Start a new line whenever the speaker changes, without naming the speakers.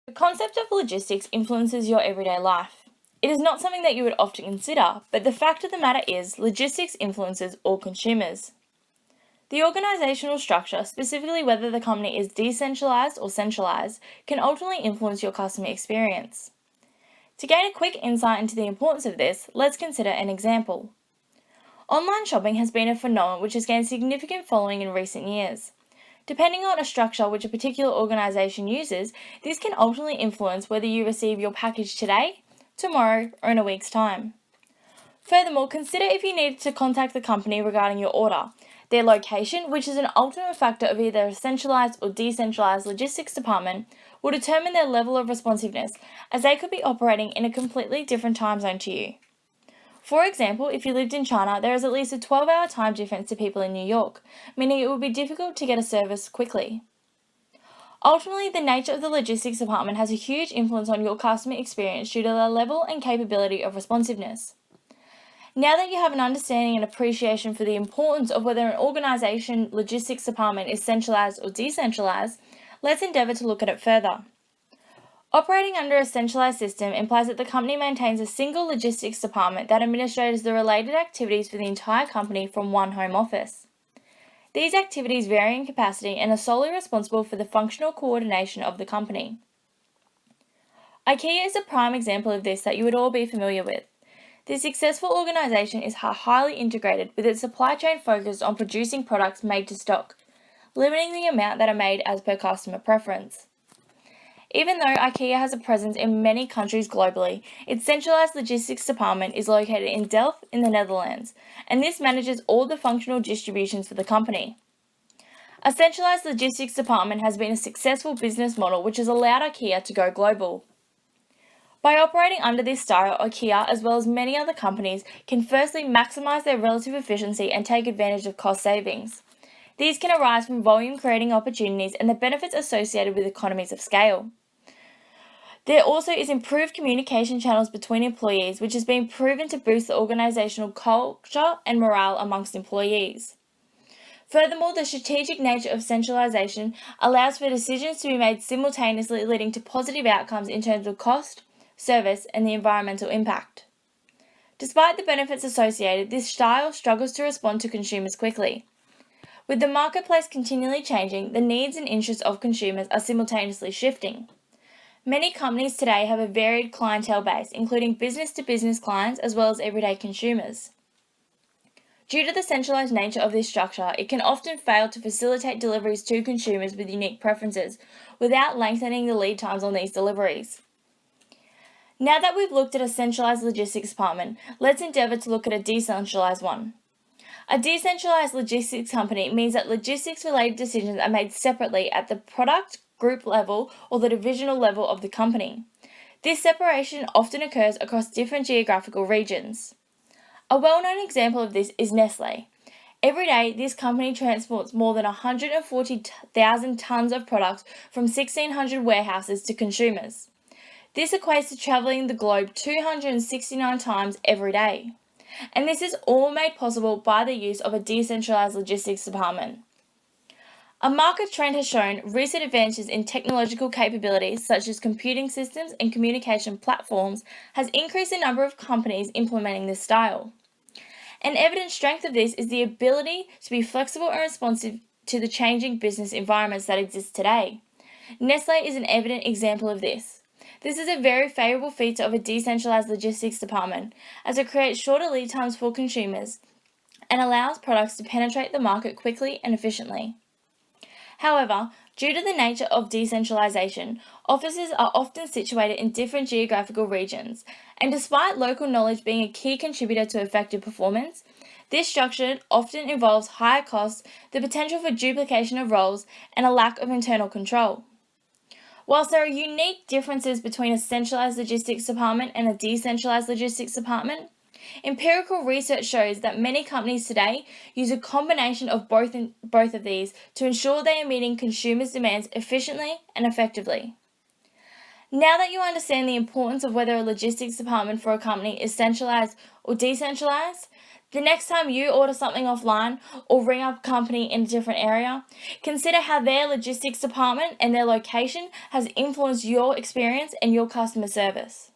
The concept of logistics influences your everyday life. It is not something that you would often consider, but the fact of the matter is, logistics influences all consumers. The organisational structure, specifically whether the company is decentralised or centralised, can ultimately influence your customer experience. To gain a quick insight into the importance of this, let's consider an example. Online shopping has been a phenomenon which has gained significant following in recent years. Depending on a structure which a particular organisation uses, this can ultimately influence whether you receive your package today, tomorrow, or in a week's time. Furthermore, consider if you need to contact the company regarding your order. Their location, which is an ultimate factor of either a centralised or decentralised logistics department, will determine their level of responsiveness, as they could be operating in a completely different time zone to you. For example, if you lived in China, there is at least a 12-hour time difference to people in New York, meaning it would be difficult to get a service quickly. Ultimately, the nature of the logistics department has a huge influence on your customer experience due to the level and capability of responsiveness. Now that you have an understanding and appreciation for the importance of whether an organisation logistics department is centralised or decentralised, let's endeavour to look at it further. Operating under a centralised system implies that the company maintains a single logistics department that administers the related activities for the entire company from one home office. These activities vary in capacity and are solely responsible for the functional coordination of the company. IKEA is a prime example of this that you would all be familiar with. This successful organisation is highly integrated, with its supply chain focused on producing products made to stock, limiting the amount that are made as per customer preference. Even though IKEA has a presence in many countries globally, its centralised logistics department is located in Delft in the Netherlands, and this manages all the functional distributions for the company. A centralised logistics department has been a successful business model which has allowed IKEA to go global. By operating under this style, IKEA, as well as many other companies, can firstly maximise their relative efficiency and take advantage of cost savings. These can arise from volume creating opportunities and the benefits associated with economies of scale. There also is improved communication channels between employees, which has been proven to boost the organisational culture and morale amongst employees. Furthermore, the strategic nature of centralisation allows for decisions to be made simultaneously, leading to positive outcomes in terms of cost, service, and the environmental impact. Despite the benefits associated, this style struggles to respond to consumers quickly. With the marketplace continually changing, the needs and interests of consumers are simultaneously shifting. Many companies today have a varied clientele base, including business-to-business clients as well as everyday consumers. Due to the centralised nature of this structure, it can often fail to facilitate deliveries to consumers with unique preferences, without lengthening the lead times on these deliveries. Now that we've looked at a centralised logistics department, let's endeavour to look at a decentralised one. A decentralised logistics company means that logistics-related decisions are made separately at the product, group level, or the divisional level of the company. This separation often occurs across different geographical regions. A well-known example of this is Nestlé. Every day, this company transports more than 140,000 tonnes of products from 1,600 warehouses to consumers. This equates to travelling the globe 269 times every day. And this is all made possible by the use of a decentralised logistics department. A market trend has shown recent advances in technological capabilities such as computing systems and communication platforms has increased the number of companies implementing this style. An evident strength of this is the ability to be flexible and responsive to the changing business environments that exist today. Nestlé is an evident example of this. This is a very favourable feature of a decentralised logistics department, as it creates shorter lead times for consumers and allows products to penetrate the market quickly and efficiently. However, due to the nature of decentralisation, offices are often situated in different geographical regions, and despite local knowledge being a key contributor to effective performance, this structure often involves higher costs, the potential for duplication of roles, and a lack of internal control. Whilst there are unique differences between a centralised logistics department and a decentralised logistics department, empirical research shows that many companies today use a combination of both of these to ensure they are meeting consumers' demands efficiently and effectively. Now that you understand the importance of whether a logistics department for a company is centralized or decentralized, the next time you order something offline or ring up a company in a different area, consider how their logistics department and their location has influenced your experience and your customer service.